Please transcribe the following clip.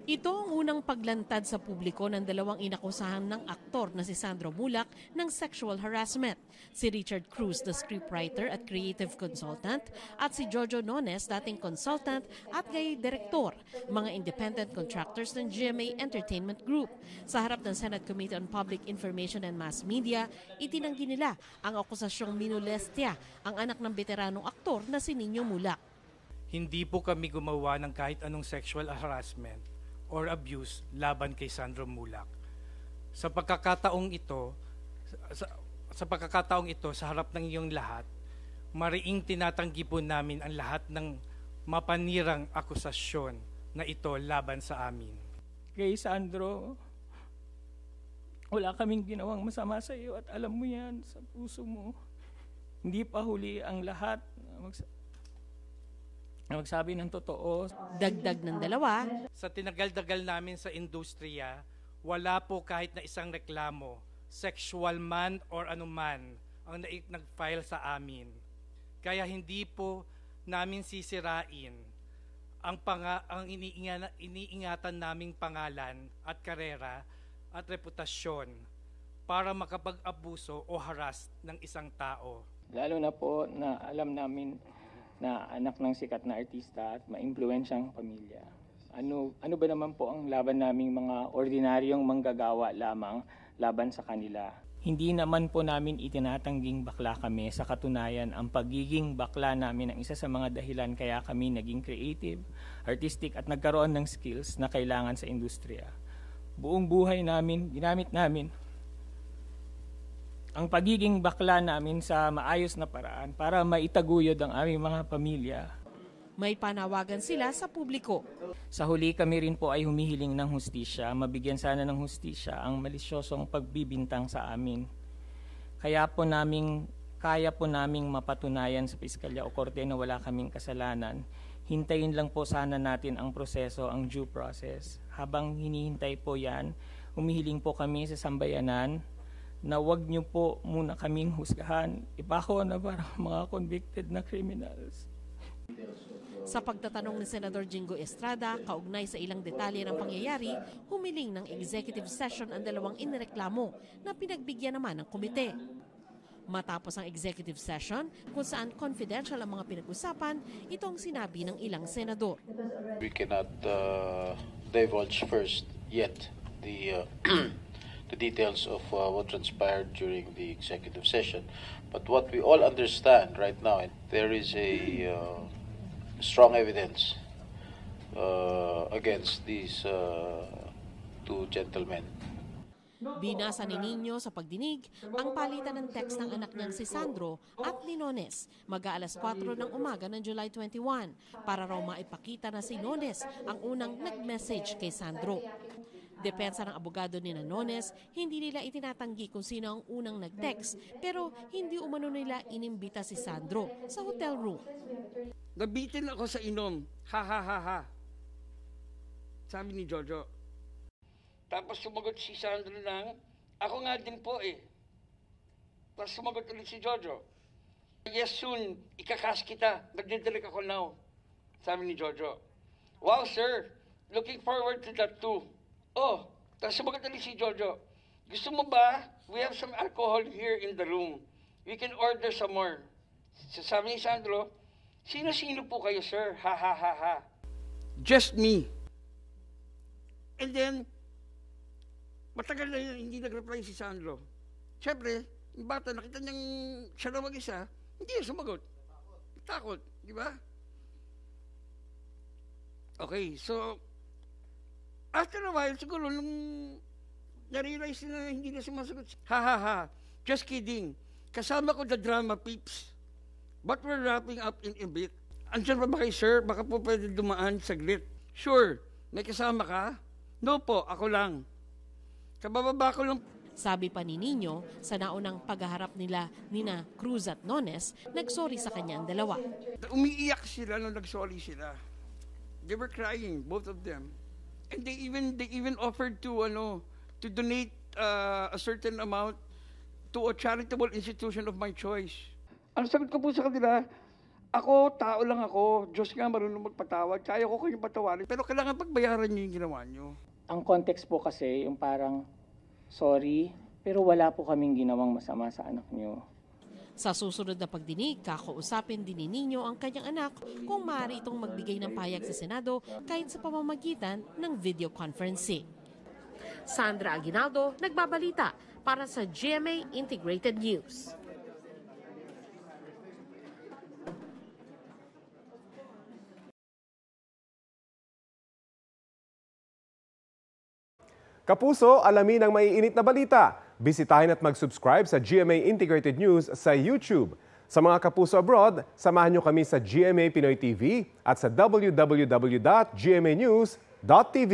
Ito ang unang paglantad sa publiko ng dalawang inakusahan ng aktor na si Sandro Mulak ng sexual harassment. Si Richard Cruz, the scriptwriter at creative consultant, at si Jojo Nones, dating consultant at ngayon direktor, mga independent contractors ng GMA Entertainment Group. Sa harap ng Senate Committee on Public Information and Mass Media, itinanggi nila ang akusasyong minolestya ang anak ng veteranong aktor na si Nino Mulak. Hindi po kami gumawa ng kahit anong sexual harassment or abuse laban kay Sandro Mulak. Sa pagkakataong ito, sa harap ng iyong lahat, mariing tinatanggi po namin ang lahat ng mapanirang akusasyon na ito laban sa amin. Kay Sandro, wala kaming ginawang masama sa iyo at alam mo yan sa puso mo. Hindi pa huli ang lahat na magsabi ng totoo. Dagdag ng dalawa, sa tinagal-dagal namin sa industriya, wala po kahit na isang reklamo, sexual man or anuman, ang nag-file sa amin. Kaya hindi po namin sisirain ang iniingatan naming pangalan at karera at reputasyon para makapag-abuso o harass ng isang tao. Lalo na po na alam namin na anak ng sikat na artista at maimpluwensyang pamilya. Ano ba naman po ang laban naming mga ordinaryong manggagawa lamang laban sa kanila? Hindi naman po namin itinatangging bakla kami. Sa katunayan, ang pagiging bakla namin ang isa sa mga dahilan kaya kami naging creative, artistic at nagkaroon ng skills na kailangan sa industriya. Buong buhay namin, ginamit namin ang pagiging bakla namin sa maayos na paraan para maitaguyod ang aming mga pamilya. may panawagan sila sa publiko. Sa huli kami rin po ay humihiling ng hustisya, mabigyan sana ng hustisya ang malisyosong pagbibintang sa amin. Kaya po naming mapatunayan sa piskalya o korte na wala kaming kasalanan. Hintayin lang po sana natin ang proseso, ang due process. Habang hinihintay po yan, humihiling po kami sa sambayanan na wag niyo po muna kaming husgahan. Ipako na para mga convicted na criminals. Sa pagtatanong ni Senador Jingo Estrada, kaugnay sa ilang detalye ng pangyayari, humiling ng executive session ang dalawang inireklamo na pinagbigyan naman ng komite. Matapos ang executive session, kung saan confidential ang mga pinag-usapan, itong sinabi ng ilang senador. We cannot divulge first yet the the details of what transpired during the executive session. But what we all understand right now, there is a strong evidence against these two gentlemen. Binasa ni Nino sa pagdinig ang palitan ng text ng anak niyang si Sandro at ni Nones mag-aalas 4 ng umaga ng July 21 para raw maipakita na si Nones ang unang nag-message kay Sandro. Depensa ng abogado ni Nones, hindi nila itinatanggi kung sino ang unang nag-text pero hindi umano nila inimbita si Sandro sa hotel room. Nabitin ako sa inom. Ha ha ha ha. Sabi ni Jojo. Tapos sumagot si Sandro lang, ako nga din po eh. Tapos sumagot ulit si Jojo. Yes, soon, ikakas kita. Magdidirect ako now. Sabi ni Jojo. Wow, sir. Looking forward to that too. Oh, tapos sumagot ulit si Jojo. Gusto mo ba? We have some alcohol here in the room. We can order some more. Sabi ni Sandro, sino-sino po kayo, sir? Ha ha ha ha. Just me. And then, matagal na yun, hindi nag-reply si Sandro. Siyempre, yung bata, nakita niyang siya na mag-isa, hindi niya sumagot. Takot, di ba? Okay, so, after a while, siguro, nung na-realize na hindi na sumasagot, ha ha ha, just kidding. Kasama ko the drama peeps. But we're wrapping up in a bit. Andiyan pa ba kayo, sir? Baka po pwede dumaan saglit. Sure, may kasama ka? No po, ako lang. Kabababa ko lang. Sabi pa ni Nino, sa naunang paghaharap nila nina Cruz at Nones, nagsorry sa kanya ang dalawa. Umiiyak sila nung nagsorry sila. They were crying, both of them. And they even offered to donate a certain amount to a charitable institution of my choice. Ang sagot ko po sa kanila, Ako, tao lang ako. Diyos nga marunong magpatawad. Kaya ko kayong patawarin. Pero kailangan pagbayaran niyo yung ginawa niyo. Ang context po kasi yung parang, sorry, pero wala po kaming ginawang masama sa anak niyo. Sa susunod na pagdinig, kakausapin din ni Nino ang kanyang anak kung maaari itong magbigay ng pahayag sa Senado kahit sa pamamagitan ng video conferencing. Sandra Aguinaldo, nagbabalita para sa GMA Integrated News. Kapuso, alamin ang maiinit na balita. Bisitahin at mag-subscribe sa GMA Integrated News sa YouTube. Sa mga kapuso abroad, samahan nyo kami sa GMA Pinoy TV at sa www.gmanews.tv.